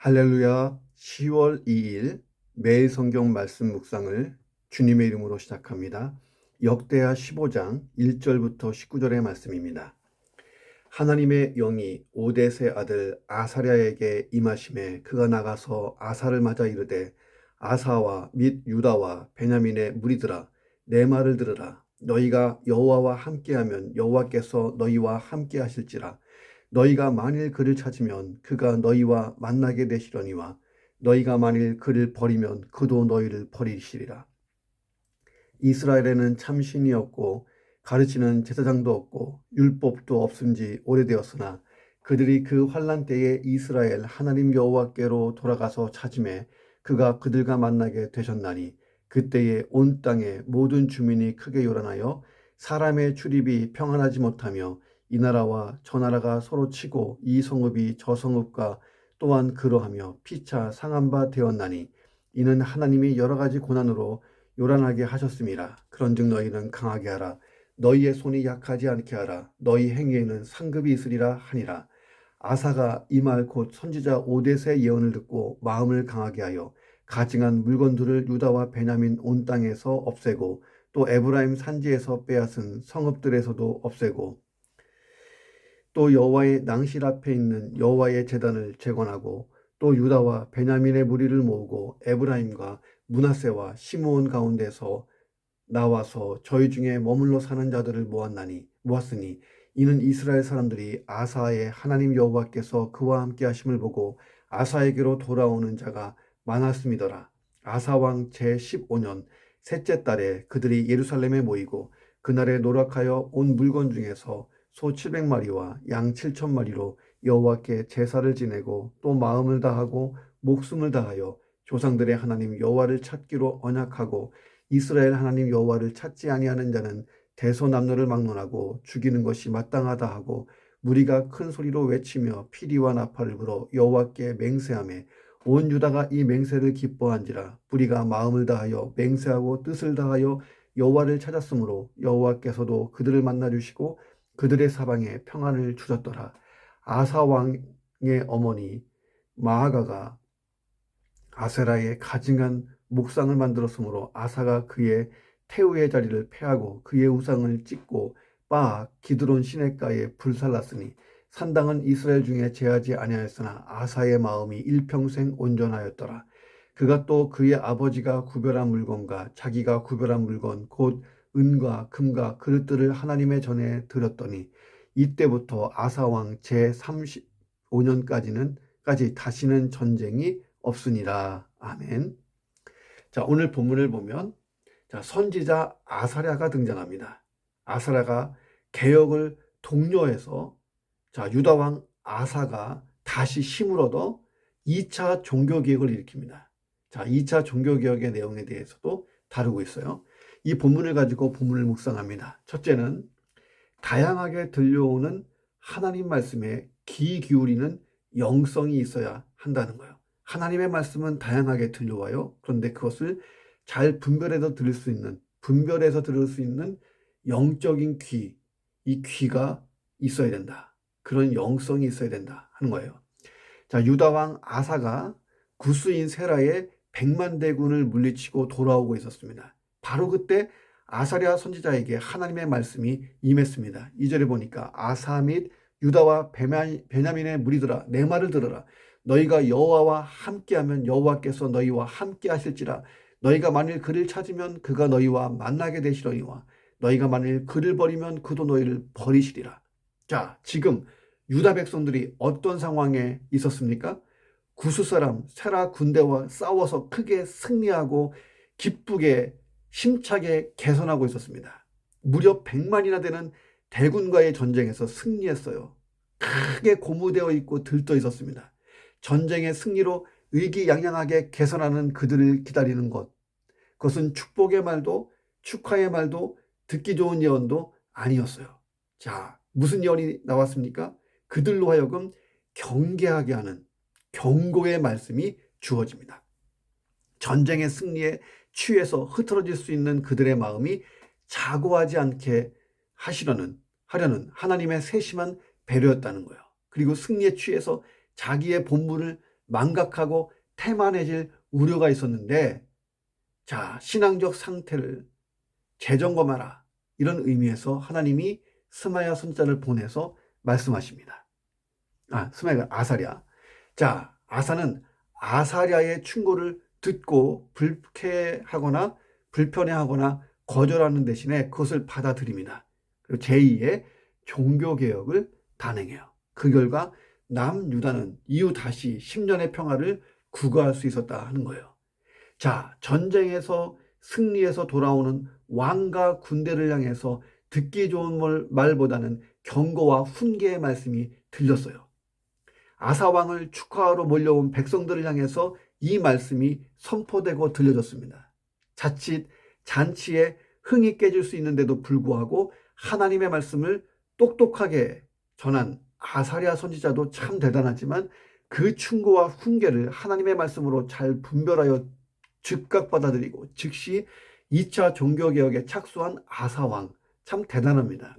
할렐루야. 10월 2일 매일 성경 말씀 묵상을 주님의 이름으로 시작합니다. 역대하 15장 1절부터 19절의 말씀입니다. 하나님의 영이 오뎃의 아들 아사랴에게 임하심에 그가 나가서 아사를 맞아 이르되 아사와 및 유다와 베냐민의 무리들아 내 말을 들으라. 너희가 여호와와 함께하면 여호와께서 너희와 함께하실지라. 너희가 만일 그를 찾으면 그가 너희와 만나게 되시려니와 너희가 만일 그를 버리면 그도 너희를 버리시리라. 이스라엘에는 참신이 없고 가르치는 제사장도 없고 율법도 없은 지 오래되었으나 그들이 그 환난 때에 이스라엘 하나님 여호와께로 돌아가서 찾음에 그가 그들과 만나게 되셨나니 그때에 온 땅의 모든 주민이 크게 요란하여 사람의 출입이 평안하지 못하며 이 나라와 저 나라가 서로 치고 이 성읍이 저 성읍과 또한 그러하며 피차 상한 바 되었나니 이는 하나님이 여러 가지 고난으로 요란하게 하셨음이라. 그런즉 너희는 강하게 하라. 너희의 손이 약하지 않게 하라. 너희 행위에는 상급이 있으리라 하니라. 아사가 이 말 곧 선지자 오뎃의 예언을 듣고 마음을 강하게 하여 가증한 물건들을 유다와 베냐민 온 땅에서 없애고 또 에브라임 산지에서 빼앗은 성읍들에서도 없애고 또 여호와의 낭실 앞에 있는 여호와의 제단을 재건하고 또 유다와 베냐민의 무리를 모으고 에브라임과 므낫세와 시므온 가운데서 나와서 저희 중에 머물러 사는 자들을 모았으니 이는 이스라엘 사람들이 아사의 하나님 여호와께서 그와 함께 하심을 보고 아사에게로 돌아오는 자가 많았음이더라. 아사 왕 제15년 셋째 달에 그들이 예루살렘에 모이고 그날에 노력하여 온 물건 중에서 소 700마리와 양 7,000마리로 여호와께 제사를 지내고 또 마음을 다하고 목숨을 다하여 조상들의 하나님 여호와를 찾기로 언약하고 이스라엘 하나님 여호와를 찾지 아니하는 자는 대소남녀를 막론하고 죽이는 것이 마땅하다 하고 무리가 큰 소리로 외치며 피리와 나팔을 불어 여호와께 맹세하며 온 유다가 이 맹세를 기뻐한지라. 무리가 마음을 다하여 맹세하고 뜻을 다하여 여호와를 찾았으므로 여호와께서도 그들을 만나 주시고 그들의 사방에 평안을 주셨더라. 아사 왕의 어머니 마아가가 아세라의 가증한 목상을 만들었으므로 아사가 그의 태우의 자리를 패하고 그의 우상을 찢고 기드론 시냇가에 불살랐으니 산당은 이스라엘 중에 제하지 아니하였으나 아사의 마음이 일평생 온전하였더라. 그가 또 그의 아버지가 구별한 물건과 자기가 구별한 물건 곧 은과 금과 그릇들을 하나님의 전에 드렸더니 이때부터 아사 왕 제35년까지 다시는 전쟁이 없으니라. 아멘. 자, 오늘 본문을 보면 선지자 아사랴가 등장합니다. 아사랴가 개혁을 독려해서 유다 왕 아사가 다시 힘을 얻어 2차 종교개혁을 일으킵니다. 2차 종교개혁의 내용에 대해서도 다루고 있어요. 이 본문을 가지고 본문을 묵상합니다. 첫째는 다양하게 들려오는 하나님 말씀에 귀 기울이는 영성이 있어야 한다는 거예요. 하나님의 말씀은 다양하게 들려와요. 그런데 그것을 잘 분별해서 들을 수 있는 영적인 귀, 이 귀가 있어야 된다. 그런 영성이 있어야 된다 하는 거예요. 유다 왕 아사가 구스인 세라의 100만 대군을 물리치고 돌아오고 있었습니다. 바로 그때 아사랴 선지자에게 하나님의 말씀이 임했습니다. 2절에 보니까 아사 및 유다와 베냐민의 무리들아 내 말을 들으라. 너희가 여호와와 함께하면 여호와께서 너희와 함께 하실지라. 너희가 만일 그를 찾으면 그가 너희와 만나게 되시려니와 너희가 만일 그를 버리면 그도 너희를 버리시리라. 지금 유다 백성들이 어떤 상황에 있었습니까? 구스 사람 세라 군대와 싸워서 크게 승리하고 기쁘게 힘차게 개선하고 있었습니다. 무려 100만이나 되는 대군과의 전쟁에서 승리했어요. 크게 고무되어 있고 들떠 있었습니다. 전쟁의 승리로 의기양양하게 개선하는 그들을 기다리는 것. 그것은 축복의 말도 축하의 말도 듣기 좋은 예언도 아니었어요. 무슨 예언이 나왔습니까? 그들로 하여금 경계하게 하는 경고의 말씀이 주어집니다. 전쟁의 승리에 취해서 흐트러질 수 있는 그들의 마음이 자고하지 않게 하려는 하나님의 세심한 배려였다는 거예요. 그리고 승리에 취해서 자기의 본분을 망각하고 태만해질 우려가 있었는데, 자, 신앙적 상태를 재점검하라, 이런 의미에서 하나님이 스마야 선지자를 보내서 말씀하십니다. 스마야가 아사랴. 자, 아사는 아사랴의 충고를 듣고 불쾌하거나 불편해하거나 거절하는 대신에 그것을 받아들입니다. 그리고 제2의 종교개혁을 단행해요. 그 결과 남유다는 이후 다시 10년의 평화를 구가할 수 있었다 하는 거예요. 자, 전쟁에서 승리해서 돌아오는 왕과 군대를 향해서 듣기 좋은 말보다는 경고와 훈계의 말씀이 들렸어요. 아사왕을 축하하러 몰려온 백성들을 향해서 이 말씀이 선포되고 들려졌습니다. 자칫 잔치에 흥이 깨질 수 있는데도 불구하고 하나님의 말씀을 똑똑하게 전한 아사랴 선지자도 참 대단하지만, 그 충고와 훈계를 하나님의 말씀으로 잘 분별하여 즉각 받아들이고 즉시 2차 종교개혁에 착수한 아사왕, 참 대단합니다.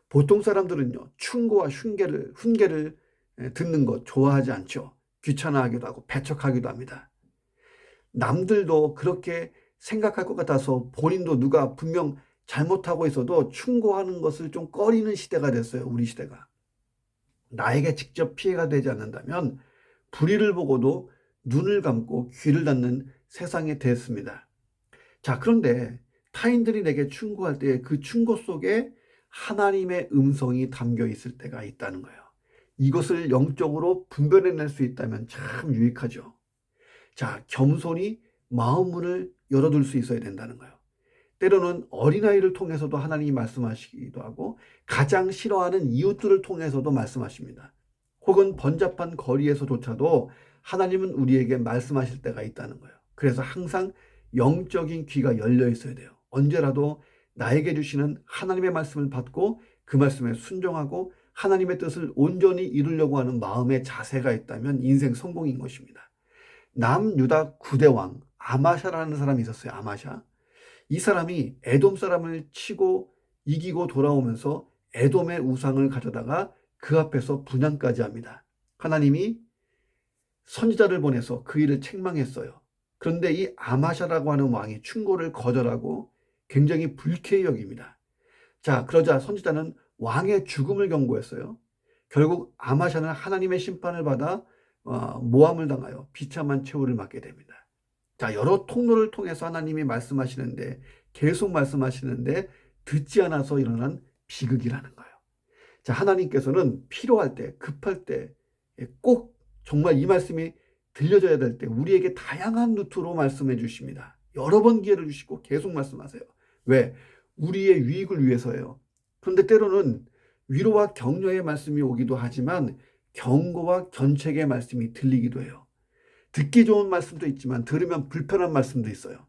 보통 사람들은요, 충고와 훈계를 듣는 것 좋아하지 않죠. 귀찮아하기도 하고 배척하기도 합니다. 남들도 그렇게 생각할 것 같아서 본인도 누가 분명 잘못하고 있어도 충고하는 것을 좀 꺼리는 시대가 됐어요. 우리 시대가. 나에게 직접 피해가 되지 않는다면 불의를 보고도 눈을 감고 귀를 닫는 세상이 됐습니다. 자, 그런데 타인들이 내게 충고할 때 그 충고 속에 하나님의 음성이 담겨 있을 때가 있다는 거예요. 이것을 영적으로 분별해낼 수 있다면 참 유익하죠. 자, 겸손히 마음문을 열어둘 수 있어야 된다는 거예요. 때로는 어린아이를 통해서도 하나님이 말씀하시기도 하고, 가장 싫어하는 이웃들을 통해서도 말씀하십니다. 혹은 번잡한 거리에서조차도 하나님은 우리에게 말씀하실 때가 있다는 거예요. 그래서 항상 영적인 귀가 열려 있어야 돼요. 언제라도 나에게 주시는 하나님의 말씀을 받고 그 말씀에 순종하고 하나님의 뜻을 온전히 이루려고 하는 마음의 자세가 있다면 인생 성공인 것입니다. 남유다 9대 왕 아마샤라는 사람이 있었어요. 아마샤. 이 사람이 에돔 사람을 치고 이기고 돌아오면서 에돔의 우상을 가져다가 그 앞에서 분향까지 합니다. 하나님이 선지자를 보내서 그 일을 책망했어요. 그런데 이 아마샤라고 하는 왕이 충고를 거절하고 굉장히 불쾌히 여깁니다. 자, 그러자 선지자는 왕의 죽음을 경고했어요. 결국 아마샤는 하나님의 심판을 받아 모함을 당하여 비참한 최후를 맞게 됩니다. 자, 여러 통로를 통해서 하나님이 말씀하시는데, 계속 말씀하시는데 듣지 않아서 일어난 비극이라는 거예요. 자, 하나님께서는 필요할 때, 급할 때, 꼭 정말 이 말씀이 들려져야 될 때 우리에게 다양한 루트로 말씀해 주십니다. 여러 번 기회를 주시고 계속 말씀하세요. 왜? 우리의 유익을 위해서예요. 그런데 때로는 위로와 격려의 말씀이 오기도 하지만 경고와 견책의 말씀이 들리기도 해요. 듣기 좋은 말씀도 있지만 들으면 불편한 말씀도 있어요.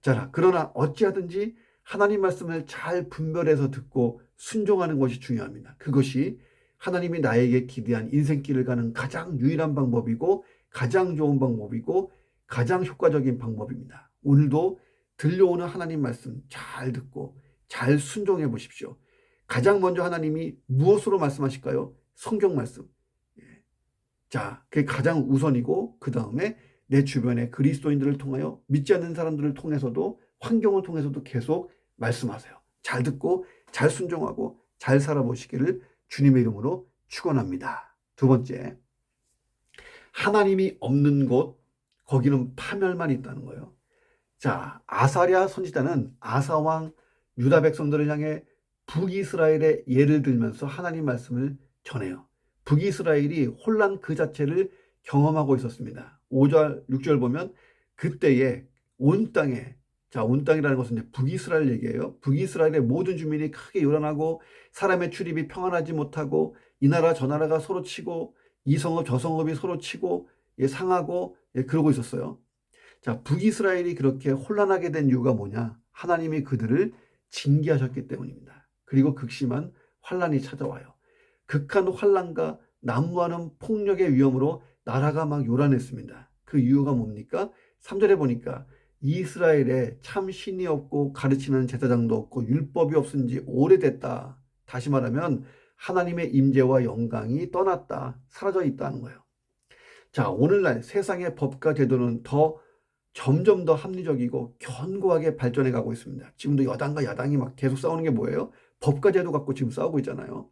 자, 그러나 어찌하든지 하나님 말씀을 잘 분별해서 듣고 순종하는 것이 중요합니다. 그것이 하나님이 나에게 기대한 인생길을 가는 가장 유일한 방법이고 가장 좋은 방법이고 가장 효과적인 방법입니다. 오늘도 들려오는 하나님 말씀 잘 듣고 잘 순종해 보십시오. 가장 먼저 하나님이 무엇으로 말씀하실까요? 성경 말씀. 자, 그게 가장 우선이고 그 다음에 내 주변의 그리스도인들을 통하여 믿지 않는 사람들을 통해서도 환경을 통해서도 계속 말씀하세요. 잘 듣고 잘 순종하고 잘 살아보시기를 주님의 이름으로 축원합니다. 두 번째, 하나님이 없는 곳, 거기는 파멸만 있다는 거예요. 자, 아사랴 선지자는 아사왕 유다 백성들을 향해 북이스라엘의 예를 들면서 하나님 말씀을 전해요. 북이스라엘이 혼란 그 자체를 경험하고 있었습니다. 5절, 6절 보면 그때에 온 땅에, 자, 온 땅이라는 것은 이제 북이스라엘 얘기예요. 북이스라엘의 모든 주민이 크게 요란하고 사람의 출입이 평안하지 못하고 이 나라 저 나라가 서로 치고 이 성읍 저 성읍이 서로 치고 상하고 그러고 있었어요. 자, 북이스라엘이 그렇게 혼란하게 된 이유가 뭐냐? 하나님이 그들을 징계하셨기 때문입니다. 그리고 극심한 환란이 찾아와요. 극한 환란과 난무하는 폭력의 위험으로 나라가 막 요란했습니다. 그 이유가 뭡니까? 3절에 보니까 이스라엘에 참 신이 없고 가르치는 제사장도 없고 율법이 없은 지 오래됐다. 다시 말하면 하나님의 임재와 영광이 떠났다, 사라져 있다는 거예요. 자, 오늘날 세상의 법과 제도는 점점 더 합리적이고 견고하게 발전해 가고 있습니다. 지금도 여당과 야당이 막 계속 싸우는 게 뭐예요? 법과 제도 갖고 지금 싸우고 있잖아요.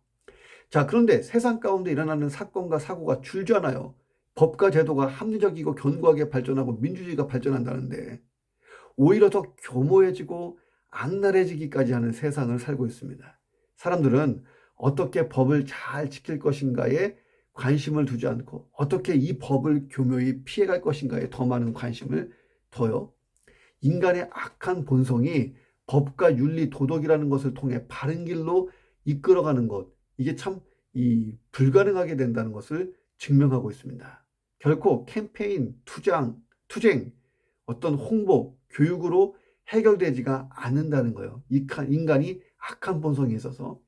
자, 그런데 세상 가운데 일어나는 사건과 사고가 줄지 않아요. 법과 제도가 합리적이고 견고하게 발전하고 민주주의가 발전한다는데 오히려 더 교모해지고 악랄해지기까지 하는 세상을 살고 있습니다. 사람들은 어떻게 법을 잘 지킬 것인가에 관심을 두지 않고 어떻게 이 법을 교묘히 피해갈 것인가에 더 많은 관심을 둬요. 인간의 악한 본성이 법과 윤리, 도덕이라는 것을 통해 바른 길로 이끌어가는 것, 이게 참 불가능하게 된다는 것을 증명하고 있습니다. 결코 캠페인, 투쟁, 어떤 홍보, 교육으로 해결되지가 않는다는 거예요. 인간이 악한 본성이 있어서.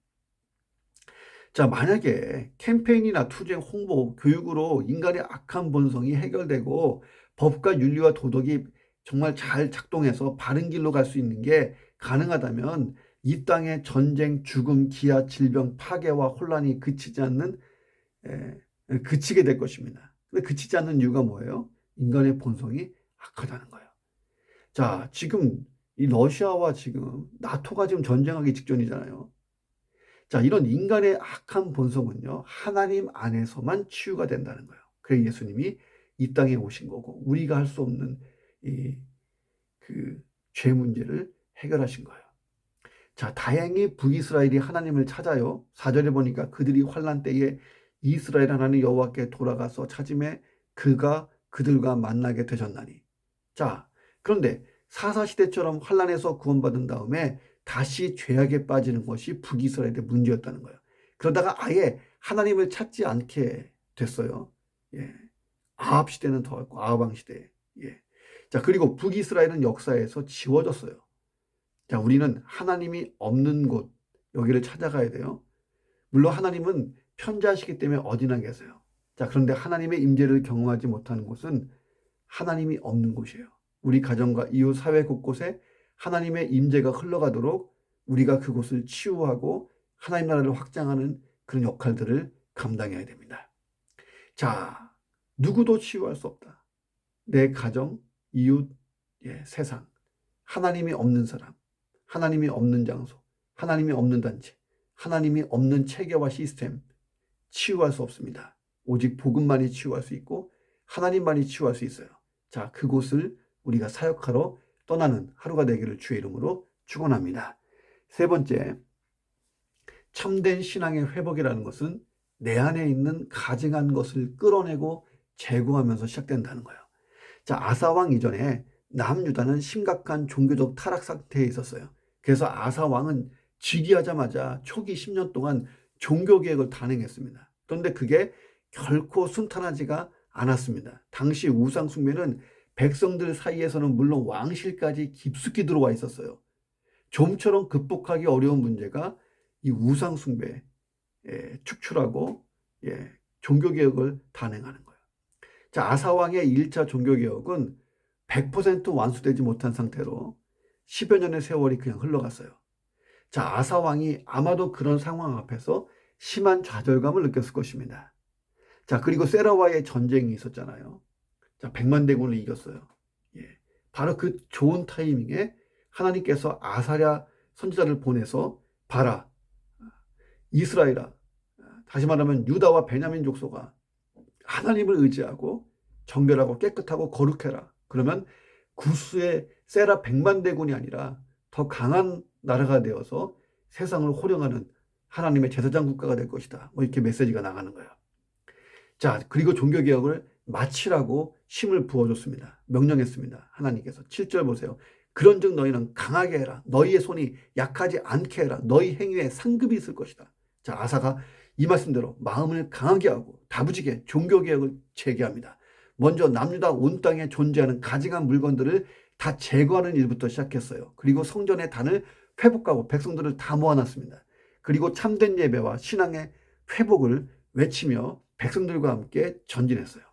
자, 만약에 캠페인이나 투쟁, 홍보, 교육으로 인간의 악한 본성이 해결되고 법과 윤리와 도덕이 정말 잘 작동해서 바른 길로 갈 수 있는 게 가능하다면 이 땅의 전쟁, 죽음, 기아, 질병, 파괴와 혼란이 그치게 될 것입니다. 근데 그치지 않는 이유가 뭐예요? 인간의 본성이 악하다는 거예요. 자, 지금 이 러시아와 지금 나토가 지금 전쟁하기 직전이잖아요. 자, 이런 인간의 악한 본성은요, 하나님 안에서만 치유가 된다는 거예요. 그래서 예수님이 이 땅에 오신 거고, 우리가 할 수 없는 죄 문제를 해결하신 거예요. 자, 다행히 북이스라엘이 하나님을 찾아요. 4절에 보니까 그들이 환난 때에 이스라엘 하나님 여호와께 돌아가서 찾음에 그가 그들과 만나게 되셨나니. 자, 그런데 사사시대처럼 환난에서 구원받은 다음에 다시 죄악에 빠지는 것이 북이스라엘의 문제였다는 거예요. 그러다가 아예 하나님을 찾지 않게 됐어요. 예. 아합 시대는 더했고 아합 시대. 예. 자, 그리고 북이스라엘은 역사에서 지워졌어요. 자, 우리는 하나님이 없는 곳, 여기를 찾아가야 돼요. 물론 하나님은 편지하시기 때문에 어디나 계세요. 자, 그런데 하나님의 임재를 경험하지 못하는 곳은 하나님이 없는 곳이에요. 우리 가정과 이웃 사회 곳곳에 하나님의 임재가 흘러가도록 우리가 그곳을 치유하고 하나님 나라를 확장하는 그런 역할들을 감당해야 됩니다. 자, 누구도 치유할 수 없다. 내 가정, 이웃, 세상, 하나님이 없는 사람, 하나님이 없는 장소, 하나님이 없는 단체, 하나님이 없는 체계와 시스템 치유할 수 없습니다. 오직 복음만이 치유할 수 있고 하나님만이 치유할 수 있어요. 자, 그곳을 우리가 사역하러 떠나는 하루가 되기를 주의 이름으로 축원합니다. 세 번째, 참된 신앙의 회복이라는 것은 내 안에 있는 가증한 것을 끌어내고 제거하면서 시작된다는 거예요. 자, 아사왕 이전에 남유다는 심각한 종교적 타락 상태에 있었어요. 그래서 아사왕은 즉위하자마자 초기 10년 동안 종교개혁을 단행했습니다. 그런데 그게 결코 순탄하지가 않았습니다. 당시 우상 숭배는 백성들 사이에서는 물론 왕실까지 깊숙이 들어와 있었어요. 좀처럼 극복하기 어려운 문제가 이 우상 숭배 축출하고 종교개혁을 단행하는 거예요. 자, 아사왕의 1차 종교개혁은 100% 완수되지 못한 상태로 10여 년의 세월이 그냥 흘러갔어요. 자, 아사왕이 아마도 그런 상황 앞에서 심한 좌절감을 느꼈을 것입니다. 자, 그리고 세라와의 전쟁이 있었잖아요. 자, 100만 대군을 이겼어요. 바로 그 좋은 타이밍에 하나님께서 아사랴 선지자를 보내서 봐라, 이스라엘아, 다시 말하면 유다와 베냐민 족속아, 하나님을 의지하고 정결하고 깨끗하고 거룩해라. 그러면 구수의 세라 100만 대군이 아니라 더 강한 나라가 되어서 세상을 호령하는 하나님의 제사장 국가가 될 것이다. 뭐 이렇게 메시지가 나가는 거예요. 자, 그리고 종교개혁을 마치라고 힘을 부어줬습니다. 명령했습니다. 하나님께서. 7절 보세요. 그런즉 너희는 강하게 해라. 너희의 손이 약하지 않게 해라. 너희 행위에 상급이 있을 것이다. 자, 아사가 이 말씀대로 마음을 강하게 하고 다부지게 종교개혁을 재개합니다. 먼저 남유다 온 땅에 존재하는 가증한 물건들을 다 제거하는 일부터 시작했어요. 그리고 성전의 단을 회복하고 백성들을 다 모아놨습니다. 그리고 참된 예배와 신앙의 회복을 외치며 백성들과 함께 전진했어요.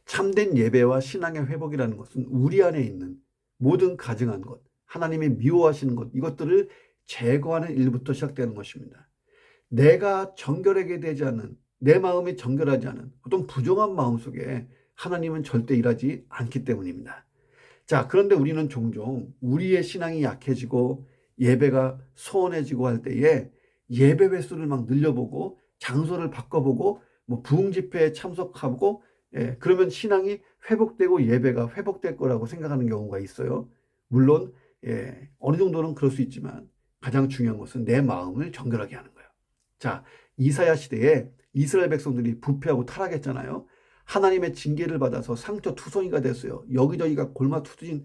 참된 예배와 신앙의 회복이라는 것은 우리 안에 있는 모든 가증한 것, 하나님이 미워하시는 것, 이것들을 제거하는 일부터 시작되는 것입니다. 내가 정결하게 되지 않는 내 마음이 정결하지 않은 어떤 부정한 마음 속에 하나님은 절대 일하지 않기 때문입니다. 자, 그런데 우리는 종종 우리의 신앙이 약해지고 예배가 소원해지고 할 때에 예배 횟수를 막 늘려보고 장소를 바꿔보고 뭐 부흥 집회에 참석하고 그러면 신앙이 회복되고 예배가 회복될 거라고 생각하는 경우가 있어요. 물론 어느 정도는 그럴 수 있지만 가장 중요한 것은 내 마음을 정결하게 하는 거예요. 자, 이사야 시대에 이스라엘 백성들이 부패하고 타락했잖아요. 하나님의 징계를 받아서 상처투성이가 됐어요. 여기저기가 골마 터진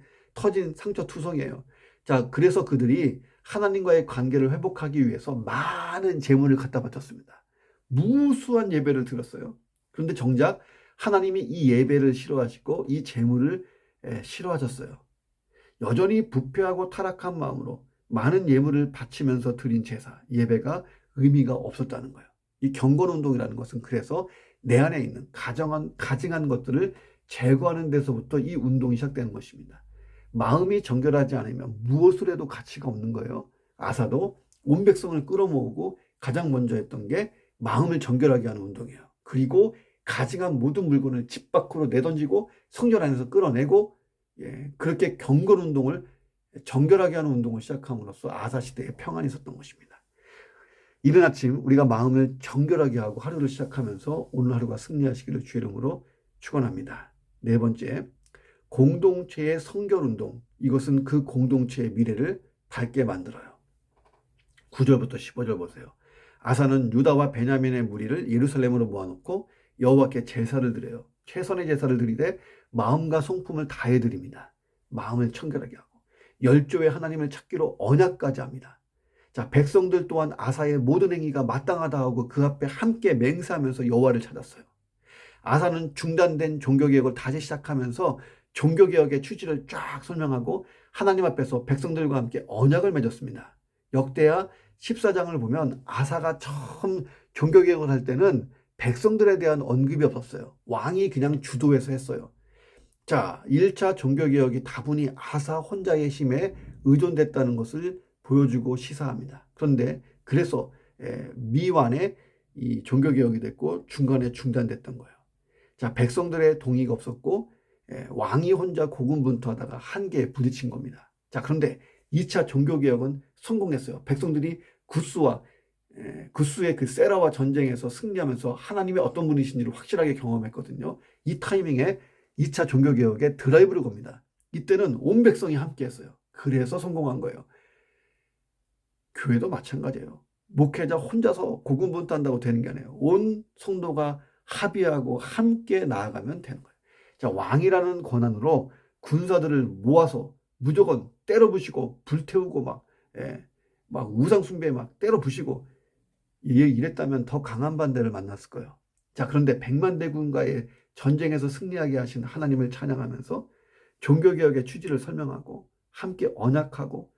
상처투성이에요. 자, 그래서 그들이 하나님과의 관계를 회복하기 위해서 많은 재물을 갖다 바쳤습니다. 무수한 예배를 드렸어요. 그런데 정작 하나님이 이 예배를 싫어하시고 이 재물을 싫어하셨어요. 여전히 부패하고 타락한 마음으로 많은 예물을 바치면서 드린 제사, 예배가 의미가 없었다는 거예요. 이 경건운동이라는 것은 그래서 내 안에 있는 가증한 것들을 제거하는 데서부터 이 운동이 시작되는 것입니다. 마음이 정결하지 않으면 무엇을 해도 가치가 없는 거예요. 아사도 온 백성을 끌어모으고 가장 먼저 했던 게 마음을 정결하게 하는 운동이에요. 그리고 가증한 모든 물건을 집 밖으로 내던지고 성전 안에서 끌어내고 그렇게 경건 운동을 정결하게 하는 운동을 시작함으로써 아사 시대에 평안이 있었던 것입니다. 이른 아침 우리가 마음을 정결하게 하고 하루를 시작하면서 오늘 하루가 승리하시기를 주의 이름으로 축원합니다. 네 번째, 공동체의 성결운동. 이것은 그 공동체의 미래를 밝게 만들어요. 9절부터 15절 보세요. 아사는 유다와 베냐민의 무리를 예루살렘으로 모아놓고 여호와께 제사를 드려요. 최선의 제사를 드리되 마음과 성품을 다해 드립니다. 마음을 청결하게 하고 열조의 하나님을 찾기로 언약까지 합니다. 자, 백성들 또한 아사의 모든 행위가 마땅하다 하고 그 앞에 함께 맹세하면서 여호와를 찾았어요. 아사는 중단된 종교개혁을 다시 시작하면서 종교개혁의 취지를 쫙 설명하고 하나님 앞에서 백성들과 함께 언약을 맺었습니다. 역대하 14장을 보면 아사가 처음 종교개혁을 할 때는 백성들에 대한 언급이 없었어요. 왕이 그냥 주도해서 했어요. 자, 1차 종교개혁이 다분히 아사 혼자의 힘에 의존됐다는 것을 보여주고 시사합니다. 그런데 그래서 미완의 이 종교개혁이 됐고 중간에 중단됐던 거예요. 자, 백성들의 동의가 없었고 왕이 혼자 고군분투하다가 한계에 부딪힌 겁니다. 자, 그런데 2차 종교개혁은 성공했어요. 백성들이 구스의 그 세라와 전쟁에서 승리하면서 하나님의 어떤 분이신지를 확실하게 경험했거든요. 이 타이밍에 2차 종교개혁에 드라이브를 겁니다. 이때는 온 백성이 함께 했어요. 그래서 성공한 거예요. 교회도 마찬가지예요. 목회자 혼자서 고군분투한다고 되는 게 아니에요. 온 성도가 합의하고 함께 나아가면 되는 거예요. 자, 왕이라는 권한으로 군사들을 모아서 무조건 때려 부시고 불태우고 막 우상 숭배에 막 때려 부시고 이랬다면 더 강한 반대를 만났을 거예요. 자, 그런데 백만대군과의 전쟁에서 승리하게 하신 하나님을 찬양하면서 종교개혁의 취지를 설명하고 함께 언약하고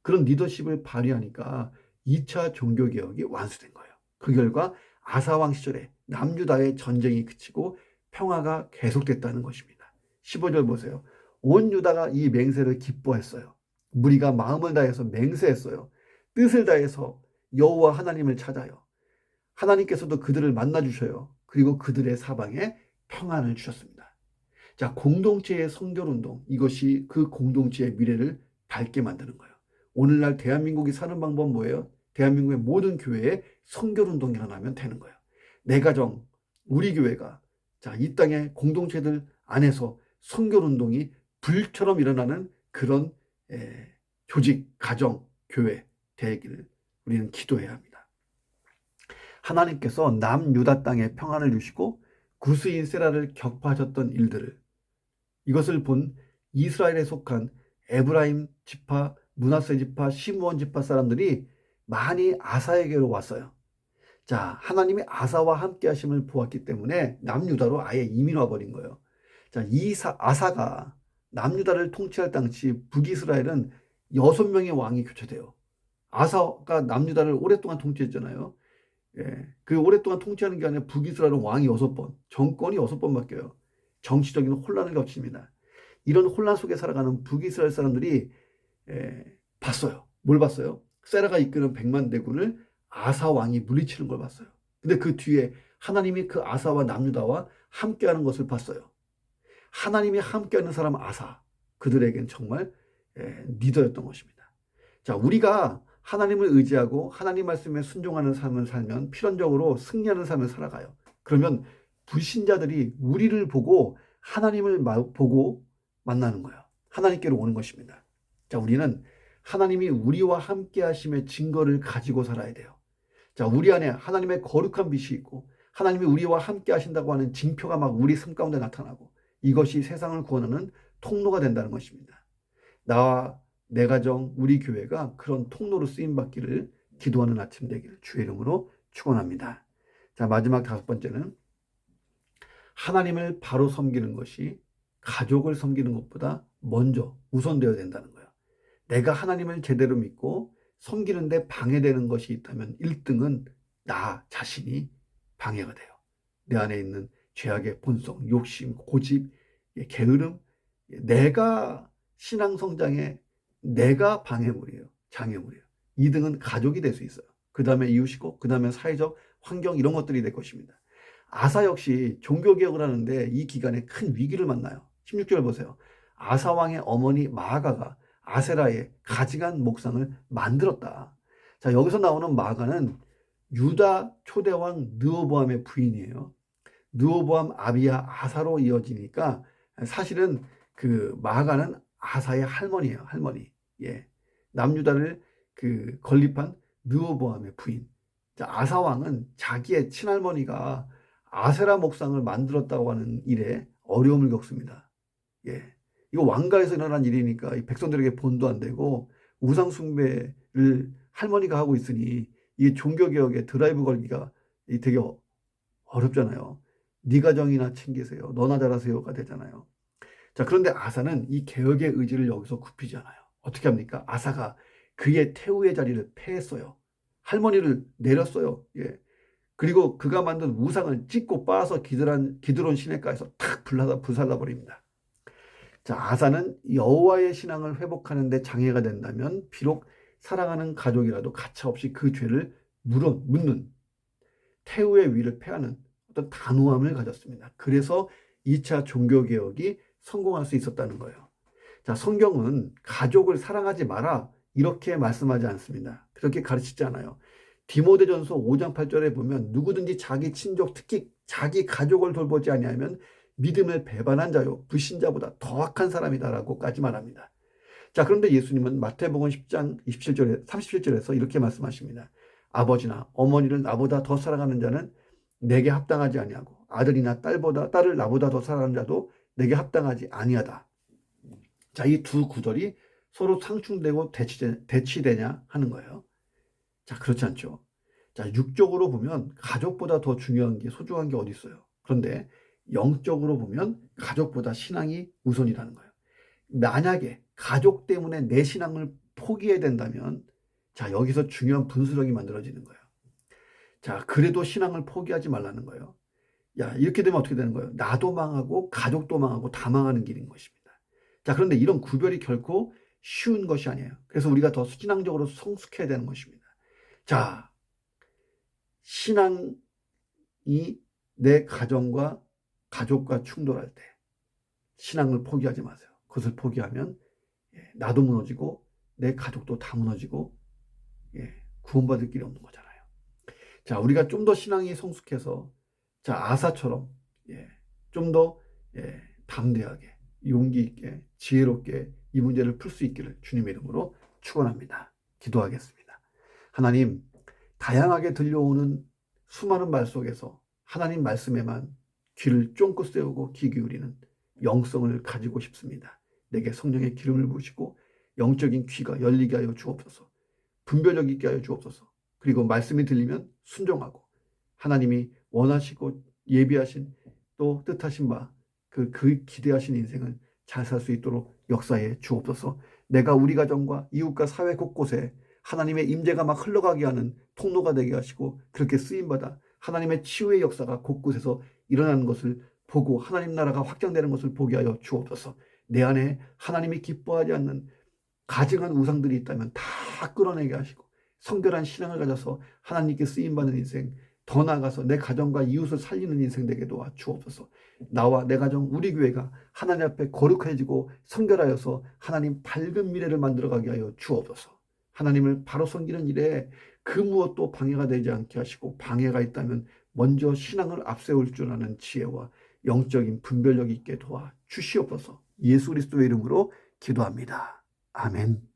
그런 리더십을 발휘하니까 2차 종교개혁이 완수된 거예요. 그 결과 아사왕 시절에 남유다의 전쟁이 그치고 평화가 계속됐다는 것입니다. 15절 보세요. 온 유다가 이 맹세를 기뻐했어요. 무리가 마음을 다해서 맹세했어요. 뜻을 다해서 여호와 하나님을 찾아요. 하나님께서도 그들을 만나주셔요. 그리고 그들의 사방에 평안을 주셨습니다. 자, 공동체의 성결운동, 이것이 그 공동체의 미래를 밝게 만드는 거예요. 오늘날 대한민국이 사는 방법은 뭐예요? 대한민국의 모든 교회에 성결운동이 일어나면 되는 거예요. 내 가정, 우리 교회가 이 땅의 공동체들 안에서 성결운동이 불처럼 일어나는 그런 조직, 가정, 교회 되기를 우리는 기도해야 합니다. 하나님께서 남유다 땅에 평안을 주시고 구스인 세라를 격파하셨던 일들을 이것을 본 이스라엘에 속한 에브라임 지파, 므낫세 지파, 시므온 지파 사람들이 많이 아사에게로 왔어요. 자, 하나님이 아사와 함께 하심을 보았기 때문에 남유다로 아예 이민 와버린 거예요. 자, 아사가 남유다를 통치할 당시 북이스라엘은 6명의 왕이 교체돼요. 아사가 남유다를 오랫동안 통치했잖아요. 그 오랫동안 통치하는 게 아니라 북이스라엘은 왕이 6번, 정권이 6번 바뀌어요. 정치적인 혼란을 겹칩니다. 이런 혼란 속에 살아가는 북이스라엘 사람들이 봤어요. 뭘 봤어요? 세라가 이끄는 백만대군을 아사 왕이 물리치는 걸 봤어요. 근데 그 뒤에 하나님이 그 아사와 남유다와 함께하는 것을 봤어요. 하나님이 함께하는 사람 아사, 그들에겐 정말 리더였던 것입니다. 자, 우리가 하나님을 의지하고 하나님 말씀에 순종하는 삶을 살면 필연적으로 승리하는 삶을 살아가요. 그러면 불신자들이 우리를 보고 하나님을 보고 만나는 거예요. 하나님께로 오는 것입니다. 자, 우리는 하나님이 우리와 함께 하심의 증거를 가지고 살아야 돼요. 자, 우리 안에 하나님의 거룩한 빛이 있고 하나님이 우리와 함께 하신다고 하는 징표가 막 우리 삶 가운데 나타나고 이것이 세상을 구원하는 통로가 된다는 것입니다. 나와 내 가정, 우리 교회가 그런 통로로 쓰임받기를 기도하는 아침 되기를 주의 이름으로 축원합니다. 자, 마지막 5번째는 하나님을 바로 섬기는 것이 가족을 섬기는 것보다 먼저 우선되어야 된다는 거예요. 내가 하나님을 제대로 믿고 섬기는데 방해되는 것이 있다면 1등은 나 자신이 방해가 돼요. 내 안에 있는 죄악의 본성, 욕심, 고집, 게으름, 내가 신앙 성장에 내가 방해물이에요. 장애물이에요. 2등은 가족이 될 수 있어요. 그 다음에 이웃이고 그 다음에 사회적 환경 이런 것들이 될 것입니다. 아사 역시 종교개혁을 하는데 이 기간에 큰 위기를 만나요. 16절 보세요. 아사 왕의 어머니 마아가가 아세라의 가증한 목상을 만들었다. 자, 여기서 나오는 마아가는 유다 초대왕 르호보암의 부인이에요. 르호보암 아비야 아사로 이어지니까 사실은 그 마아가는 아사의 할머니예요. 할머니. 예. 남유다를 건립한 르호보암의 부인. 자, 아사 왕은 자기의 친할머니가 아세라 목상을 만들었다고 하는 일에 어려움을 겪습니다. 예. 이거 왕가에서 일어난 일이니까 이 백성들에게 본도 안 되고 우상 숭배를 할머니가 하고 있으니 이 종교개혁에 드라이브 걸기가 되게 어렵잖아요. 네 가정이나 챙기세요. 너나 잘하세요가 되잖아요. 자, 그런데 아사는 이 개혁의 의지를 여기서 굽히지 않아요. 어떻게 합니까? 아사가 그의 태우의 자리를 폐했어요. 할머니를 내렸어요. 예. 그리고 그가 만든 우상을 찢고 빻아서 기드론 시내가에서 탁 불살라 버립니다. 자, 아사는 여호와의 신앙을 회복하는 데 장애가 된다면 비록 사랑하는 가족이라도 가차없이 그 죄를 묻는 태후의 위를 패하는 어떤 단호함을 가졌습니다. 그래서 2차 종교개혁이 성공할 수 있었다는 거예요. 자, 성경은 가족을 사랑하지 마라 이렇게 말씀하지 않습니다. 그렇게 가르치지 않아요. 디모데전서 5장 8절에 보면 누구든지 자기 친족 특히 자기 가족을 돌보지 아니하면 믿음을 배반한 자요 불신자보다 더 악한 사람이다라고까지 말합니다. 자, 그런데 예수님은 마태복음 10장 37절에서 이렇게 말씀하십니다. 아버지나 어머니를 나보다 더 사랑하는 자는 내게 합당하지 아니하고 아들이나 딸을 나보다 더 사랑하는 자도 내게 합당하지 아니하다. 자, 이 두 구절이 서로 상충되고 대치되냐 하는 거예요. 자, 그렇지 않죠. 자, 육적으로 보면 가족보다 더 중요한 게 소중한 게 어디 있어요. 그런데 영적으로 보면 가족보다 신앙이 우선이라는 거예요. 만약에 가족 때문에 내 신앙을 포기해야 된다면 자, 여기서 중요한 분수령이 만들어지는 거예요. 자, 그래도 신앙을 포기하지 말라는 거예요. 야, 이렇게 되면 어떻게 되는 거예요? 나도 망하고 가족도 망하고 다 망하는 길인 것입니다. 자, 그런데 이런 구별이 결코 쉬운 것이 아니에요. 그래서 우리가 더 신앙적으로 성숙해야 되는 것입니다. 자, 신앙이 내 가족과 충돌할 때 신앙을 포기하지 마세요. 그것을 포기하면 나도 무너지고 내 가족도 다 무너지고 구원받을 길이 없는 거잖아요. 자, 우리가 좀 더 신앙이 성숙해서 자, 아사처럼 좀 더 담대하게 용기 있게 지혜롭게 이 문제를 풀 수 있기를 주님의 이름으로 축원합니다. 기도하겠습니다. 하나님, 다양하게 들려오는 수많은 말 속에서 하나님 말씀에만 귀를 쫑긋 세우고 귀 기울이는 영성을 가지고 싶습니다. 내게 성령의 기름을 부으시고 영적인 귀가 열리게 하여 주옵소서. 분별력 있게 하여 주옵소서. 그리고 말씀이 들리면 순종하고 하나님이 원하시고 예비하신 또 뜻하신 바 그 기대하신 인생을 잘 살 수 있도록 역사해 주옵소서. 내가 우리 가정과 이웃과 사회 곳곳에 하나님의 임재가 막 흘러가게 하는 통로가 되게 하시고 그렇게 쓰임받아 하나님의 치유의 역사가 곳곳에서 일어나는 것을 보고 하나님 나라가 확장되는 것을 보게 하여 주옵소서. 내 안에 하나님이 기뻐하지 않는 가증한 우상들이 있다면 다 끌어내게 하시고 성결한 신앙을 가져서 하나님께 쓰임받는 인생 더 나아가서 내 가정과 이웃을 살리는 인생 되게 도와 주옵소서. 나와 내 가정, 우리 교회가 하나님 앞에 거룩해지고 성결하여서 하나님 밝은 미래를 만들어가게 하여 주옵소서. 하나님을 바로 섬기는 일에 그 무엇도 방해가 되지 않게 하시고, 방해가 있다면 먼저 신앙을 앞세울 줄 아는 지혜와 영적인 분별력이 있게 도와 주시옵소서. 예수 그리스도의 이름으로 기도합니다. 아멘.